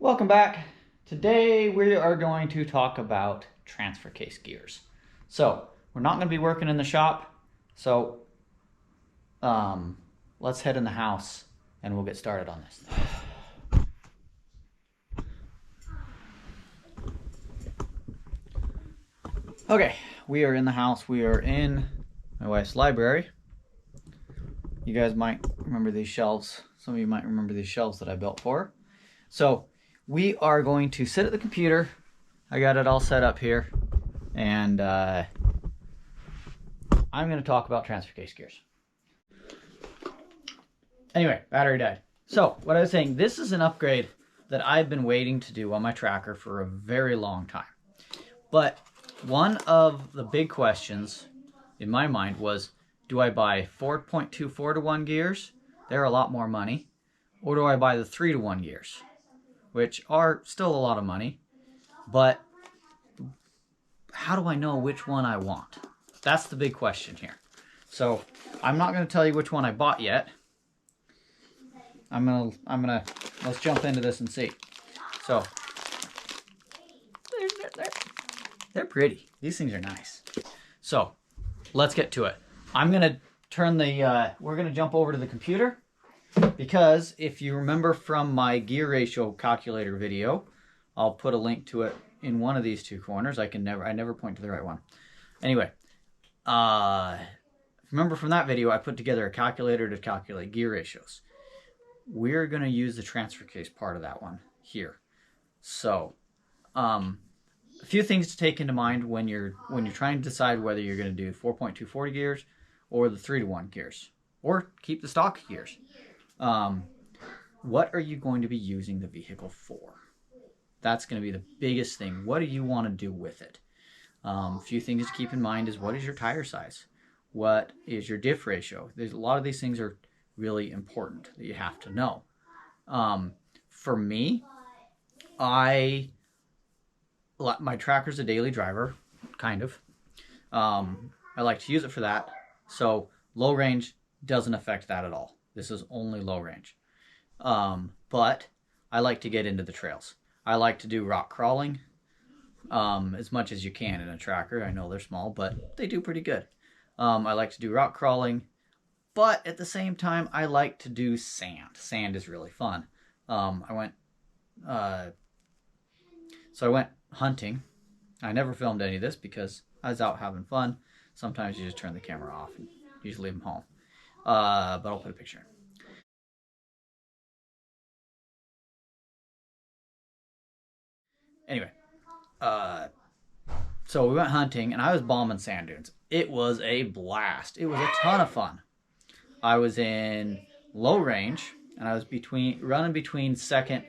Welcome back. Today we are going to talk about transfer case gears. So we're not going to be working in the shop. So let's head in the house and we'll get started on this. Okay, we are in the house. We are in my wife's library. You guys might remember these shelves. Some of you might remember these shelves that I built for her. So we are going to sit at the computer. I got it all set up here. And I'm going to talk about transfer case gears. Anyway, battery died. So what I was saying, this is an upgrade that I've been waiting to do on my tracker for a very long time. But one of the big questions in my mind was, do I buy 4.24 to 1 gears? They're a lot more money. Or do I buy the 3 to 1 gears? Which are still a lot of money. But how do I know which one I want? That's the big question here. So I'm not going to tell you which one I bought yet. Let's jump into this and see. So they're pretty. These things are nice. So let's get to it. I'm going to turn we're going to jump over to the computer, because if you remember from my gear ratio calculator video, I'll put a link to it in one of these two corners. I never point to the right one. Anyway, remember from that video, I put together a calculator to calculate gear ratios. We're going to use the transfer case part of that one here. So, a few things to take into mind when you're trying to decide whether you're going to do 4.240 gears or the 3 to 1 gears, or keep the stock gears. What are you going to be using the vehicle for? That's going to be the biggest thing. What do you want to do with it? A few things to keep in mind is, what is your tire size? What is your diff ratio? There's a lot of these things are really important that you have to know. For me, my tracker's a daily driver, kind of. I like to use it for that. So low range doesn't affect that at all. This is only low range. But I like to get into the trails. I like to do rock crawling as much as you can in a tracker. I know they're small, but they do pretty good. I like to do rock crawling, but at the same time, I like to do sand. Sand is really fun. I went hunting. I never filmed any of this because I was out having fun. Sometimes you just turn the camera off and you just leave them home. But I'll put a picture in. Anyway, so we went hunting and I was bombing sand dunes. It was a blast. It was a ton of fun. I was in low range and I was running between second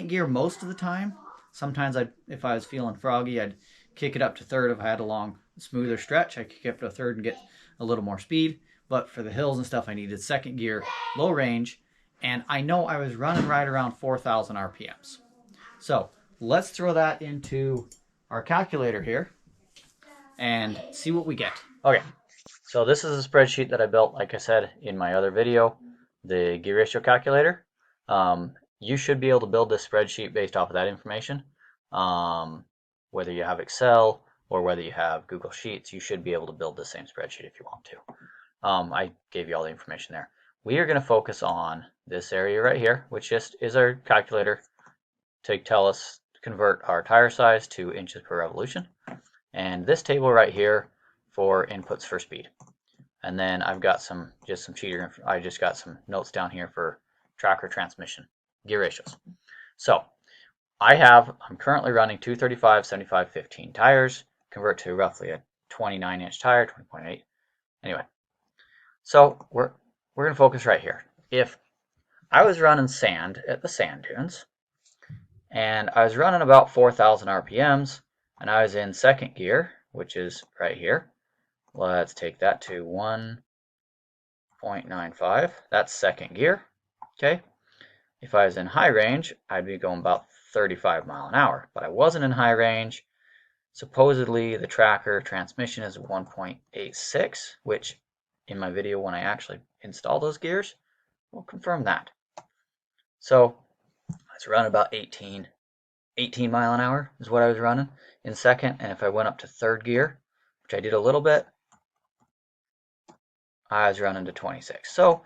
gear most of the time. Sometimes if I was feeling froggy, I'd kick it up to third. If I had a long, smoother stretch, I'd kick it up to third and get a little more speed. But for the hills and stuff, I needed second gear, low range, and I know I was running right around 4,000 RPMs. So let's throw that into our calculator here and see what we get. Okay, so this is a spreadsheet that I built, like I said in my other video, the gear ratio calculator. You should be able to build this spreadsheet based off of that information. Whether you have Excel or whether you have Google Sheets, you should be able to build the same spreadsheet if you want to. I gave you all the information there. We are going to focus on this area right here, which just is our calculator to convert our tire size to inches per revolution. And this table right here for inputs for speed. And then I've got I just got some notes down here for tracker transmission gear ratios. So I'm currently running 235, 75, 15 tires, convert to roughly a 29-inch tire, 20.8. Anyway, so we're going to focus right here. If I was running sand at the sand dunes, and I was running about 4,000 RPMs, and I was in second gear, which is right here. Let's take that to 1.95. That's second gear. Okay. If I was in high range, I'd be going about 35 mile an hour, but I wasn't in high range. Supposedly the tracker transmission is 1.86, which in my video when I actually install those gears, we'll confirm that. So was running about 18 mile an hour is what I was running in second. And if I went up to third gear, which I did a little bit, I was running to 26. So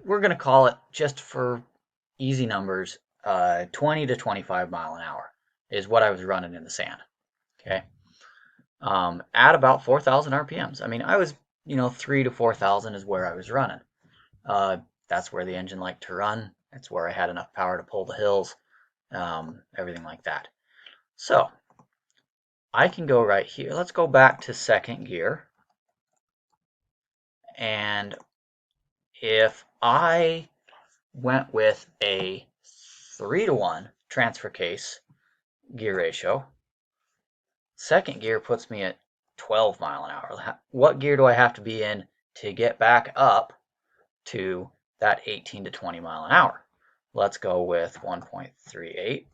we're going to call it, just for easy numbers, 20 to 25 mile an hour is what I was running in the sand. Okay. At about 4,000 RPMs. I mean, I was, 3 to 4,000 is where I was running. That's where the engine liked to run. It's where I had enough power to pull the hills, everything like that. So I can go right here. Let's go back to second gear. And if I went with a 3-to-1 transfer case gear ratio, second gear puts me at 12 mile an hour. What gear do I have to be in to get back up to that 18 to 20 mile an hour? Let's go with 1.38.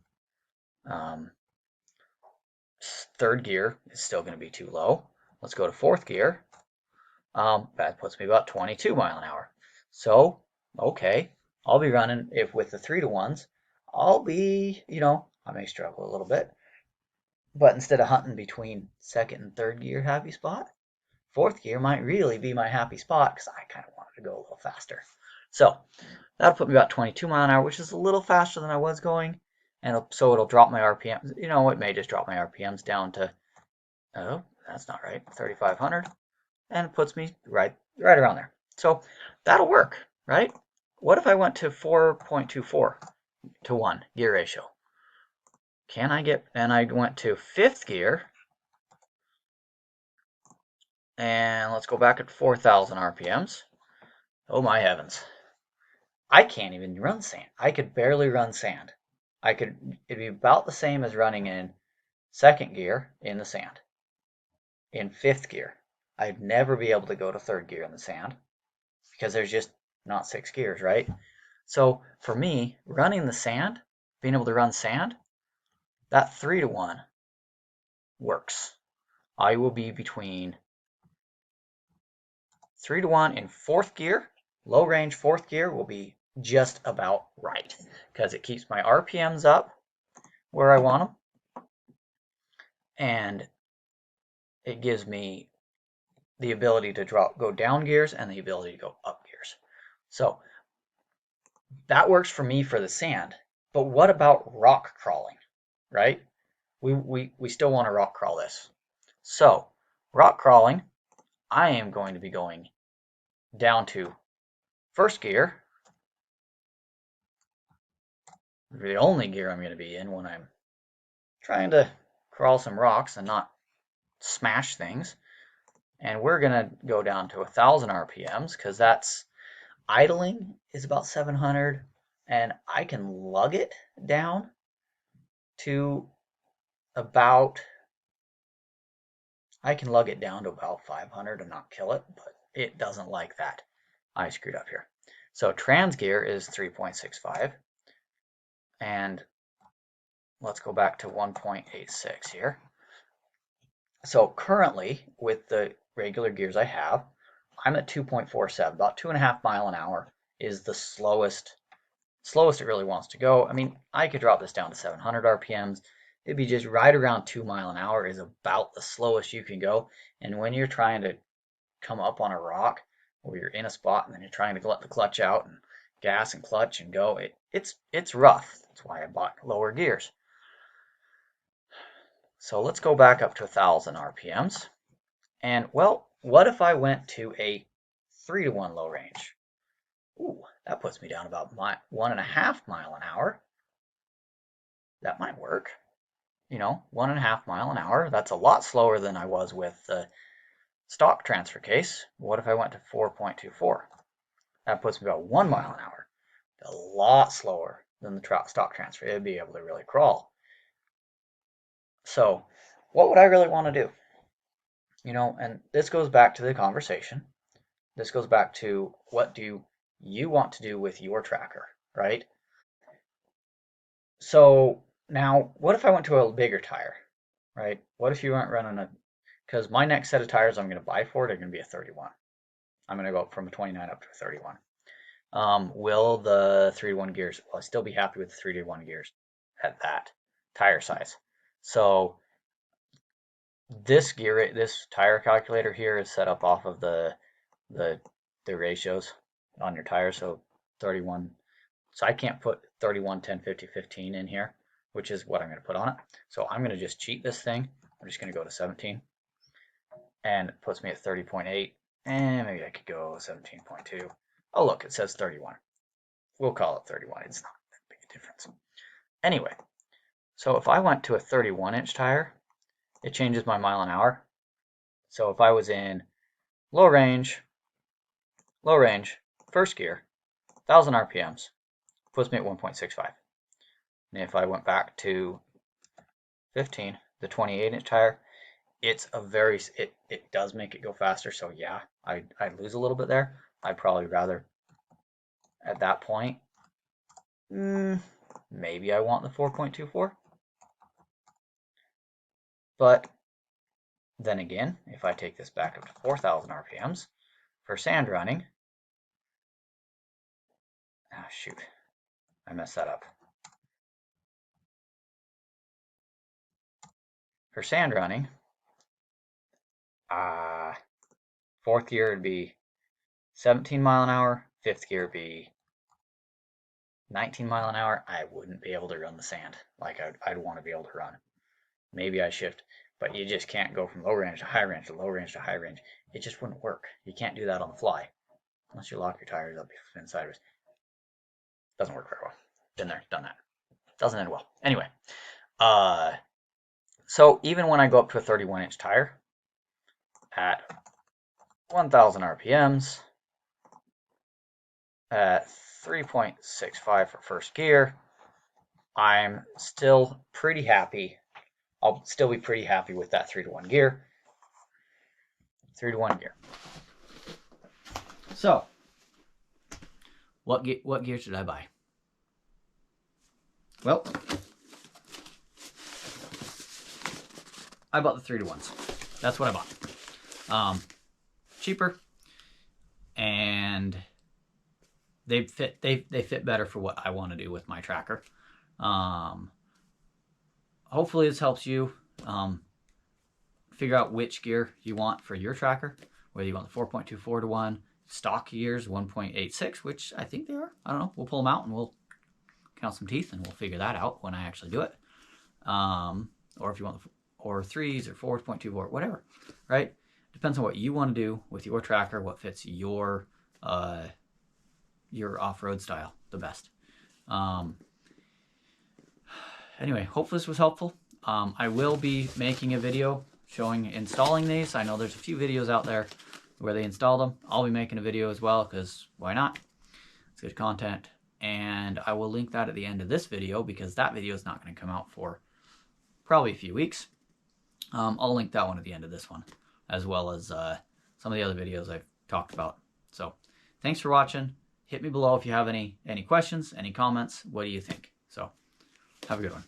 Third gear is still going to be too low. Let's go to fourth gear. That puts me about 22 mile an hour. So, okay, I'll be running, if with the 3-to-1s, I'll be, I may struggle a little bit, but instead of hunting between second and third gear happy spot, fourth gear might really be my happy spot because I kind of wanted to go a little faster. So that'll put me about 22 mile an hour, which is a little faster than I was going. And so it'll drop my RPMs. It may just drop my RPMs down to, oh, that's not right, 3,500. And it puts me right around there. So that'll work, right? What if I went to 4.24 to 1 gear ratio? And I went to fifth gear, and let's go back at 4,000 RPMs. Oh my heavens. I can't even run sand. I could barely run sand. It'd be about the same as running in second gear in the sand. In fifth gear, I'd never be able to go to third gear in the sand because there's just not 6 gears, right? So for me, running the sand, being able to run sand, that 3-to-1 works. I will be between 3-to-1 in fourth gear. Low range fourth gear will be just about right because it keeps my RPMs up where I want them, and it gives me the ability to go down gears and the ability to go up gears. So that works for me for the sand. But what about rock crawling, right? We still want to rock crawl this. So rock crawling, I am going to be going down to first gear, the only gear I'm going to be in when I'm trying to crawl some rocks and not smash things. And we're going to go down to 1,000 RPMs because that's idling is about 700, and I can lug it down to about 500 and not kill it, but it doesn't like that. I screwed up here. So trans gear is 3.65, and let's go back to 1.86 here. So currently, with the regular gears I have, I'm at 2.47, about 2.5 mile an hour is the slowest it really wants to go. I mean, I could drop this down to 700 RPMs. It'd be just right around 2 mile an hour is about the slowest you can go. And when you're trying to come up on a rock, or you're in a spot and then you're trying to let the clutch out and gas and clutch and go, it's rough. That's why I bought lower gears. So let's go back up to 1,000 RPMs. And well, what if I went to a 3-to-1 low range? Ooh, that puts me down about 1.5 mile an hour. That might work. 1.5 mile an hour. That's a lot slower than I was with the stock transfer case. What if I went to 4.24? That puts me about 1 mile an hour. A lot slower than the stock transfer. It'd be able to really crawl. So what would I really want to do? And this goes back to the conversation. This goes back to, what do you want to do with your tracker, right? So now, what if I went to a bigger tire, right? What if you weren't running because my next set of tires I'm going to buy for it are going to be a 31. I'm going to go up from a 29 up to a 31. Will the 3-to-1 gears, will I still be happy with the 3-to-1 gears? at that tire size. So this tire calculator here is set up off of the ratios on your tires. So 31. So I can't put 31, 10, 50, 15 in here, which is what I'm going to put on it. So I'm going to just cheat this thing. I'm just going to go to 17, and it puts me at 30.8, and maybe I could go 17.2. Oh, look, it says 31. We'll call it 31. It's not that big a difference. Anyway, so if I went to a 31-inch tire, it changes my mile an hour. So if I was in low range, first gear, 1,000 RPMs, puts me at 1.65. And if I went back to 15, the 28-inch tire, it's a very, it does make it go faster. So yeah, I lose a little bit there. I'd probably rather, at that point, maybe I want the 4.24. But then again, if I take this back up to 4,000 RPMs for sand running, shoot, I messed that up. For sand running, fourth gear would be 17 mile an hour, fifth gear would be 19 mile an hour. I wouldn't be able to run the sand like I'd want to be able to run. Maybe I shift, but you just can't go from low range to high range to low range to high range. It just wouldn't work. You can't do that on the fly unless you lock your tires up, spin sideways. Doesn't work very well. Been there, done that. Doesn't end well. Anyway, so even when I go up to a 31-inch tire at 1,000 RPMs at 3.65 for first gear, I'm still pretty happy. I'll still be pretty happy with that 3-to-1 gear. 3-to-1 gear. So, what gear should I buy? Well, I bought the 3-to-1s. That's what I bought. Cheaper, and they fit better for what I want to do with my tracker. Hopefully this helps you figure out which gear you want for your tracker, whether you want the 4.24 to 1, stock gears 1.86, which I think they are. I don't know. We'll pull them out and we'll count some teeth and we'll figure that out when I actually do it. Or if you want or 3s or 4.24, whatever, right? Depends on what you want to do with your tracker, what fits your off-road style the best. Anyway, hopefully this was helpful. I will be making a video showing installing these. I know there's a few videos out there where they install them. I'll be making a video as well because why not? It's good content. And I will link that at the end of this video because that video is not going to come out for probably a few weeks. I'll link that one at the end of this one, as well as some of the other videos I've talked about. So thanks for watching. Hit me below if you have any questions, any comments. What do you think? So have a good one.